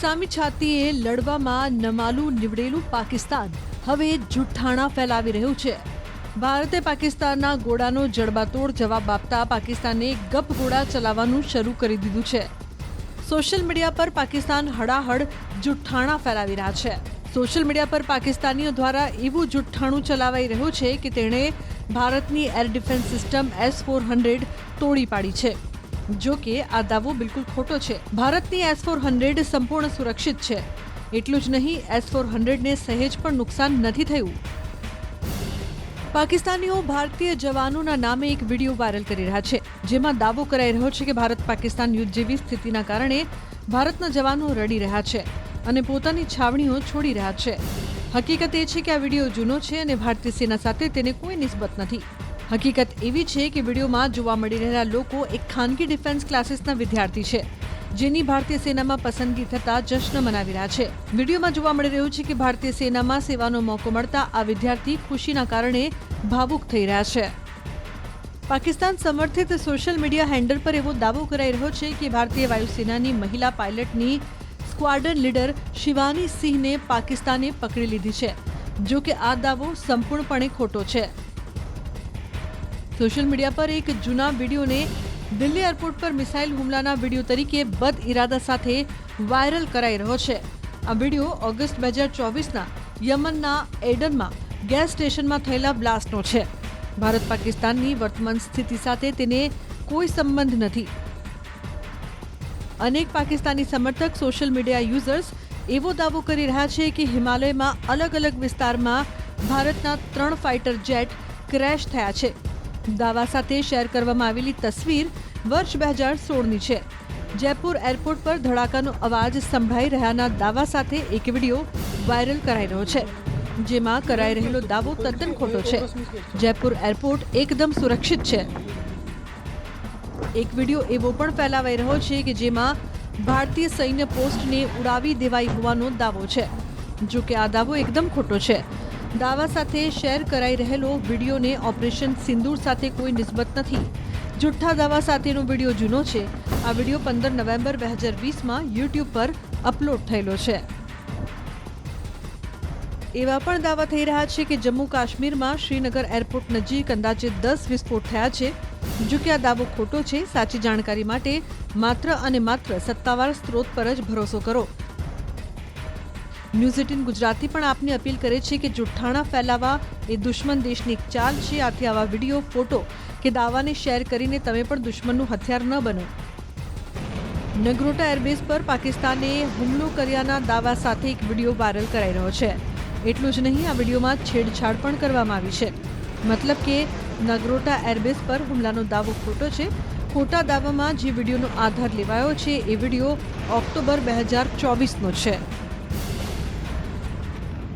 સામી છાતીએ લડવામાં નમાલું નીવડેલું પાકિસ્તાન હવે જુઠ્ઠાણા ફેલાવી રહ્યું છે। ભારતે પાકિસ્તાનના ગોળાનો જડબાતોડ જવાબ આપતા પાકિસ્તાને ગપ ગોળા ચલાવવાનું શરૂ કરી દીધું છે। સોશિયલ મીડિયા પર પાકિસ્તાન હડાહડ જુઠ્ઠાણા ફેલાવી રહ્યા છે। સોશિયલ મીડિયા પર પાકિસ્તાનીઓ દ્વારા એવું જુઠ્ઠાણું ચલાવાઈ રહ્યું છે કે તેણે ભારતની એર ડિફેન્સ સિસ્ટમ S-400 તોડી પાડી છે। જો કે આ દાવો બિલકુલ ખોટો છે। ભારતની S-400 સંપૂર્ણ સુરક્ષિત છે। એટલું જ નહીં, S-400ને સહેજ પણ નુકસાન નથી થયું। પાકિસ્તાનીઓ ભારતીય જવાનોના નામે એક વિડીયો વાયરલ કરી રહ્યા છે, જેમાં દાવો કરાઈ રહ્યો છે કે ભારત પાકિસ્તાન યુદ્ધ જેવી સ્થિતિના કારણે ભારતના જવાનો રડી રહ્યા છે અને પોતાની છાવણીઓ છોડી રહ્યા છે। હકીકત એ છે કે આ વિડીયો જૂનો છે અને ભારતીય સેના સાથે તેને કોઈ નિસ્બત નથી। હકીકત એવી છે કે વિડીયોમાં જોવા મળી રહેલા લોકો એક ખાનગી ડિફેન્સ ક્લાસીસના વિદ્યાર્થી છે, જેની ભારતીય સેનામાં પસંદગી થતાં જશ્ન મનાવી રહ્યા છે। વિડીયોમાં જોવા મળી રહ્યું છે કે ભારતીય સેનામાં સેવાનો મોકો મળતા આ વિદ્યાર્થી ખુશીના કારણે ભાવુક થઈ રહ્યા છે। પાકિસ્તાન સમર્થિત સોશિયલ મીડિયા હેન્ડલ પર એવો દાવો કરાઈ રહ્યો છે કે ભારતીય વાયુસેનાની મહિલા પાયલટની સ્ક્વાડ્રન લીડર શિવાની સિંહને પાકિસ્તાને પકડી લીધી છે। જો કે આ દાવો સંપૂર્ણપણે ખોટો છે। સોશિયલ મીડિયા પર એક જૂના વિડીયોને દિલ્હી એરપોર્ટ પર મિસાઇલ હુમલાના વિડીયો તરીકે બદ ઇરાદા સાથે વાયરલ કરાઈ રહ્યો છે। આ વિડીયો ઓગસ્ટ 2024ના યમનના એડનમાં ગેસ સ્ટેશનમાં થયેલા બ્લાસ્ટનો છે। ભારત પાકિસ્તાનની વર્તમાન સ્થિતિ સાથે તેને કોઈ સંબંધ નથી। અનેક પાકિસ્તાની સમર્થક સોશિયલ મીડિયા યુઝર્સ એવો દાવો કરી રહ્યા છે કે હિમાલયમાં અલગ અલગ વિસ્તારમાં ભારતના 3 ફાઇટર જેટ ક્રેશ થયા છે। દાવા સાથે શેર કરવામાં આવેલી તસવીર વર્ષ 2016ની છે। જયપુર એરપોર્ટ પર ધડાકાનો અવાજ સંભળાઈ રહ્યાના દાવા સાથે એક વિડીયો વાયરલ કરાઈ રહ્યો છે, જેમાં કરાઈ રહેલો દાવો તદ્દન ખોટો છે। જયપુર એરપોર્ટ એકદમ સુરક્ષિત છે। એક વિડીયો એવો પણ ફેલાવાઈ રહ્યો છે કે જેમાં ભારતીય સૈન્ય પોસ્ટને ઉડાવી દેવાઈ હોવાનો દાવો છે। જો કે આ દાવો એકદમ ખોટો છે। દાવા સાથે શેર કરાઈ રહેલો વિડીયોને ઓપરેશન સિંદૂર સાથે કોઈ નિસ્બત નથી। જુઠ્ઠા દાવા સાથેનો વિડીયો જૂનો છે। આ વિડીયો 15 નવેમ્બર 2020માં યુટ્યુબ પર અપલોડ થયેલો છે। એવા પણ દાવા થઈ રહ્યા છે કે જમ્મુ કાશ્મીરમાં શ્રીનગર એરપોર્ટ નજીક અંદાજે 10 વિસ્ફોટ થયા છે। જો કે આ દાવો ખોટો છે। સાચી જાણકારી માટે માત્ર અને માત્ર સત્તાવાર સ્ત્રોત પર જ ભરોસો કરો। ન્યૂઝ 18 ગુજરાતી પણ આપને અપીલ કરે છે કે જુઠ્ઠાણા ફેલાવા એ દુશ્મન દેશની એક ચાલ છે। આથી આવા વિડીયો, ફોટો કે દાવાને શેર કરીને તમે પણ દુશ્મનનું હથિયાર ન બનો। નગરોટા એરબેઝ પર પાકિસ્તાને હુમલો કર્યાના દાવા સાથે એક વિડીયો વાયરલ કરાઈ રહ્યો છે। એટલું જ નહીં, આ વિડીયોમાં છેડછાડ પણ કરવામાં આવી છે। મતલબ કે નગરોટા એરબેઝ પર હુમલાનો દાવો ખોટો છે। ખોટા દાવામાં જે વિડીયોનો આધાર લેવાયો છે એ વિડીયો ઓક્ટોબર 2024નો છે।